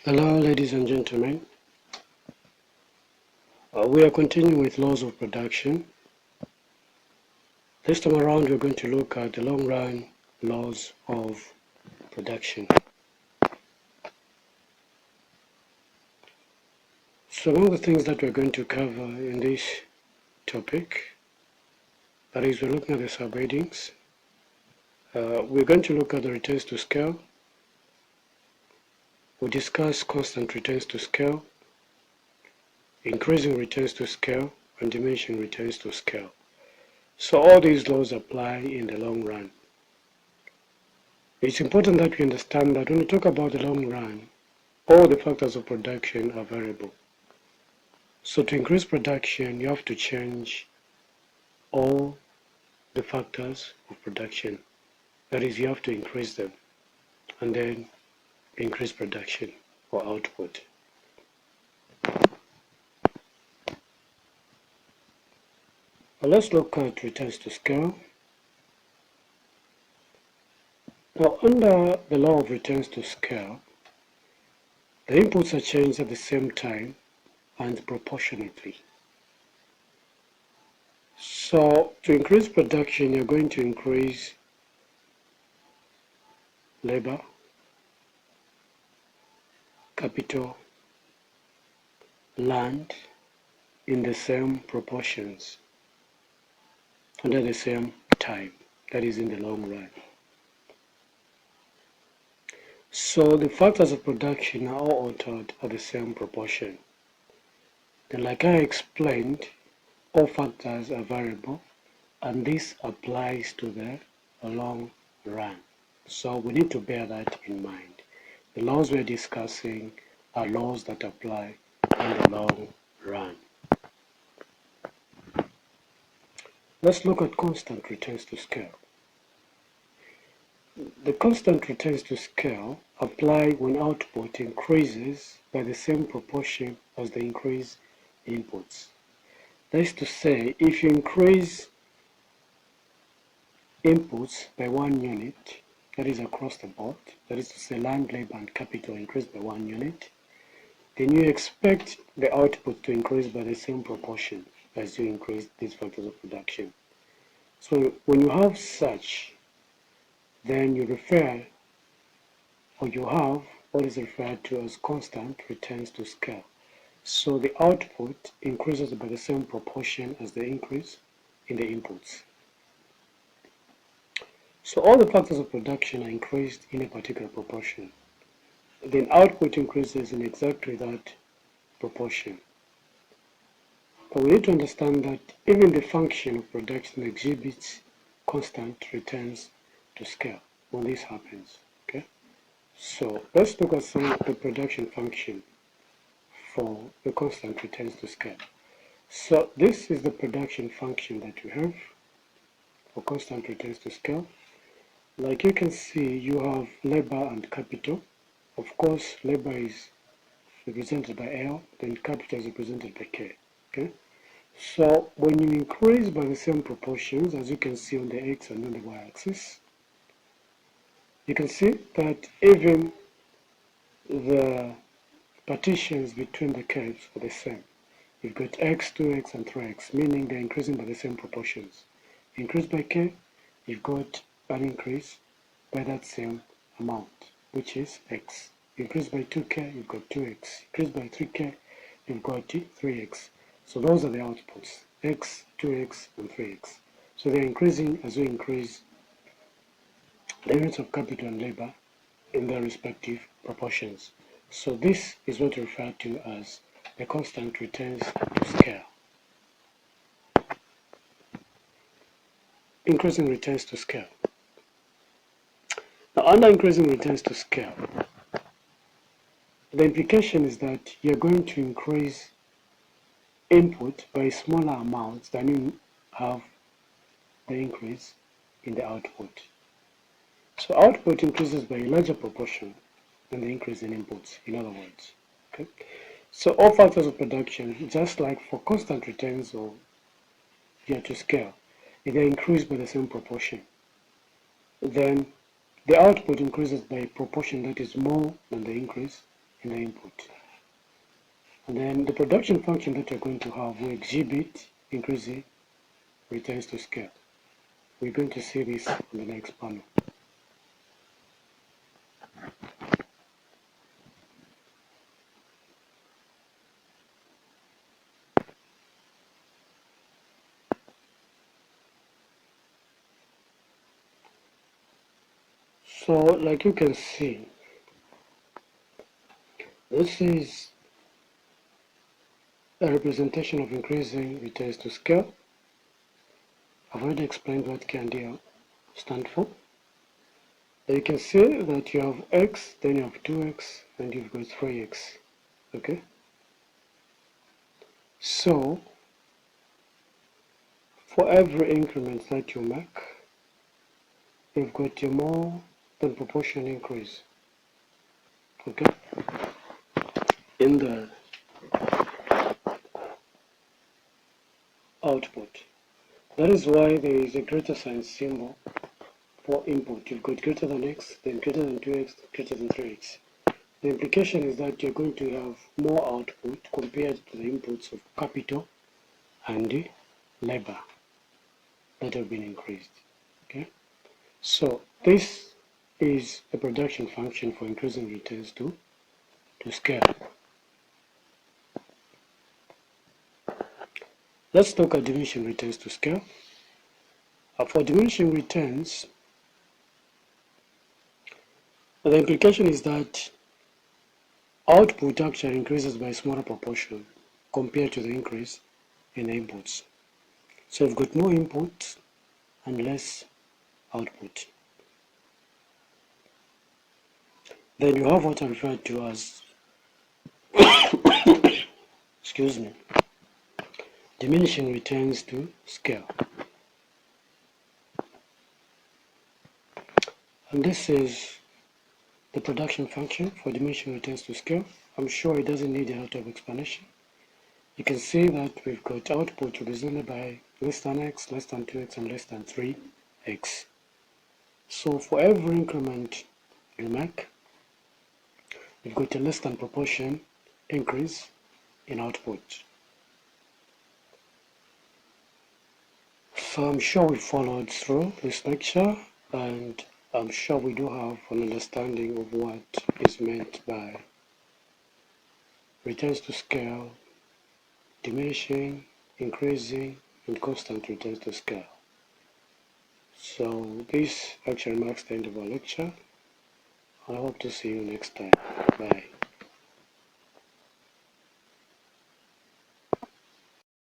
Hello, ladies and gentlemen. We are continuing with laws of production. This time around, we're going to look at the long run laws of production. So one of the things that we're going to cover in this topic, that is, we're looking at the subheadings. We're going to look at the returns to scale. We'll discuss constant returns to scale, increasing returns to scale, and diminishing returns to scale. So all these laws apply in the long run. It's important that we understand that when we talk about the long run, all the factors of production are variable. So to increase production, you have to change all the factors of production. That is, you have to increase them and then increase production or output. Well, let's look at returns to scale. Now, under the law of returns to scale, the inputs are changed at the same time and proportionately. So to increase production, you're going to increase labor, capital, land in the same proportions under the same time, that is in the long run. So the factors of production are all altered at the same proportion. And like I explained, all factors are variable, and this applies to the long run. So we need to bear that in mind. The laws we're discussing are laws that apply in the long run. Let's look at constant returns to scale. The constant returns to scale apply when output increases by the same proportion as the increase in inputs. That is to say, if you increase inputs by 1 unit, that is across the board, that is to say land, labor, and capital increase by 1 unit, then you expect the output to increase by the same proportion as you increase these factors of production. So when you have such, then you refer, or you have what is referred to as constant returns to scale. So the output increases by the same proportion as the increase in the inputs. So all the factors of production are increased in a particular proportion. Then output increases in exactly that proportion. But we need to understand that even the function of production exhibits constant returns to scale when this happens. Okay? So let's look at some of the production function for the constant returns to scale. So this is the production function that we have for constant returns to scale. Like you can see, you have labor and capital. Of course, labor is represented by L, then capital is represented by K. Okay? So when you increase by the same proportions, as you can see on the X and on the Y axis, you can see that even the partitions between the curves are the same. You've got X, 2X, and 3X, meaning they're increasing by the same proportions. Increase by K, you've got an increase by that same amount, which is X. Increase by 2K, you've got 2X. Increase by 3K, you've got 3X. So those are the outputs, X, 2X, and 3X. So they're increasing as we increase the units of capital and labor in their respective proportions. So this is what we refer to as the constant returns to scale. Increasing returns to scale. Now, under increasing returns to scale, the implication is that you're going to increase input by smaller amounts than you have the increase in the output. So output increases by a larger proportion than the increase in inputs, in other words. Okay? So all factors of production, just like for constant returns or to scale, if they increase by the same proportion, then the output increases by a proportion that is more than the increase in the input. And then the production function that you're going to have will exhibit increasing returns to scale. We're going to see this on the next panel. So like you can see, this is a representation of increasing returns to scale. I've already explained what K and D stand for. You can see that you have x, then you have 2x, and you've got 3x. Okay? So, for every increment that you make, you've got a more than proportion increase. Okay? In the output. That is why there is a greater sign symbol for input. You've got greater than x, then greater than 2x, greater than 3x. The implication is that you're going to have more output compared to the inputs of capital and labor that have been increased. Okay? So this is a production function for increasing returns to scale. Let's look at diminishing returns to scale. For diminishing returns, the implication is that output actually increases by a smaller proportion compared to the increase in inputs. So you've got more input and less output. Then you have what I refer to as excuse me, diminishing returns to scale. And this is the production function for diminishing returns to scale. I'm sure it doesn't need a lot of explanation. You can see that we've got output represented by less than x, less than 2x, and less than 3x. So for every increment you make, you've got a less than proportion increase in output. So I'm sure we followed through this lecture, and I'm sure we do have an understanding of what is meant by returns to scale, diminishing, increasing, and constant returns to scale. So this actually marks the end of our lecture. I hope to see you next time. Bye.